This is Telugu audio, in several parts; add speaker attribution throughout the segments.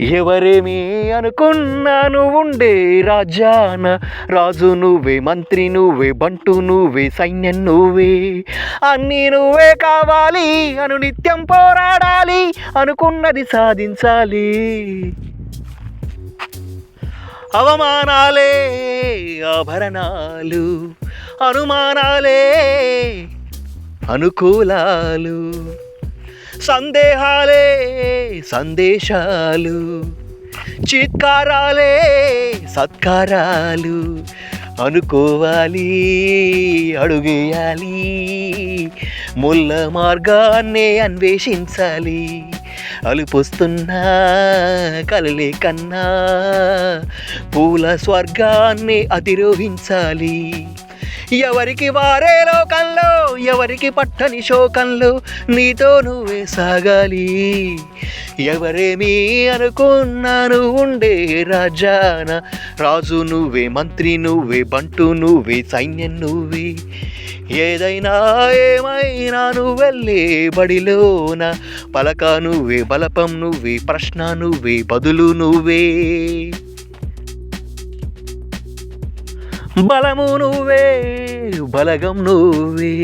Speaker 1: ఎవరేమి అనుకున్నాను ఉండే రాజాన, రాజు నువ్వే, మంత్రి నువ్వే, బంటు నువ్వే, సైన్యం నువ్వే, అన్నీ నువ్వే కావాలి అను నిత్యం పోరాడాలి, అనుకున్నది సాధించాలి. అవమానాలే ఆభరణాలు, అనుమానాలే అనుకూలాలు, సందేహాలే సందేశాలు, చిత్కారాలే సత్కారాలు, అనుకోవాలి అడుగేయాలి, ముళ్ళ మార్గాన్నే అన్వేషించాలి, అలుపొస్తున్నా కలలే కన్నా పూల స్వర్గాన్ని అధిరోహించాలి. ఎవరికి వారే లోకంలో, ఎవరికి పట్టని శోకంలో, నీతో నువ్వే సాగాలి. ఎవరేమీ అనుకున్నాను ఉండే రాజాన, రాజు నువ్వే, మంత్రి నువ్వే, బంటు నువ్వే, సైన్యం నువ్వే, ఏదైనా ఏమైనా నువ్వెళ్ళే బడిలోన, పలక నువ్వే, బలపం నువ్వే, ప్రశ్న నువ్వే, బదులు నువ్వే, బలము నువ్వే, బలగం నువ్వే,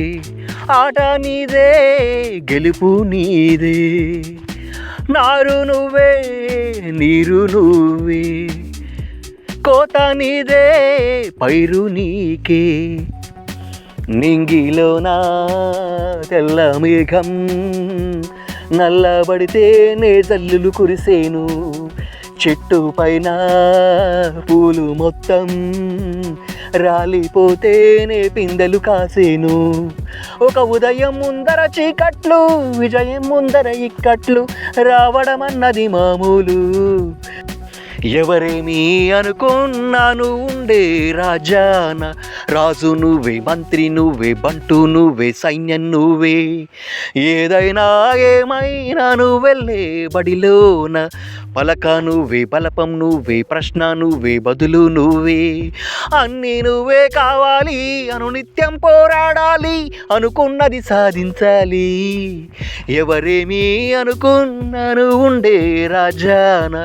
Speaker 1: ఆట నీదే, గెలుపు నీదే, నారు నువ్వే, నీరు నువ్వే, కోత నీదే, పైరు నీకే, నింగిలోనా తెల్ల మేఘం నల్లబడితేనే జల్లులు కురిసేను, చెట్టు పైన పూలు మొత్తం రాలిపోతేనే పిందెలు కాసేను, ఒక ఉదయం ముందర చీకట్లు, విజయం ముందర ఇక్కట్లు, రావడం అన్నది మామూలు. ఎవరేమీ అనుకున్నాను ఉండే రాజాన, రాజు నువ్వే, మంత్రి నువ్వే, బంటు నువ్వే, సైన్యం నువ్వే, ఏదైనా ఏమైనా నువ్వెళ్ళే బడిలోన, పలక నువ్వే, బలపం నువ్వే, ప్రశ్న నువ్వే, బదులు నువ్వే, అన్నీ నువ్వే కావాలి అను నిత్యం పోరాడాలి, అనుకున్నది సాధించాలి. ఎవరేమీ అనుకున్నాను ఉండే రాజాన,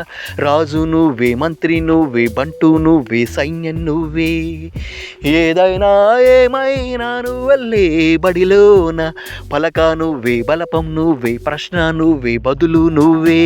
Speaker 1: రాజు నువ్వే, మంత్రి నువ్వే, బంటు నువ్వే, సైన్యం నువ్వే, ఏదైనా ఏమైనా నువ్వెళ్ళే బడిలోన, పలక నువ్వే, బలపం నువ్వే, ప్రశ్న నువ్వే, బదులు నువ్వే.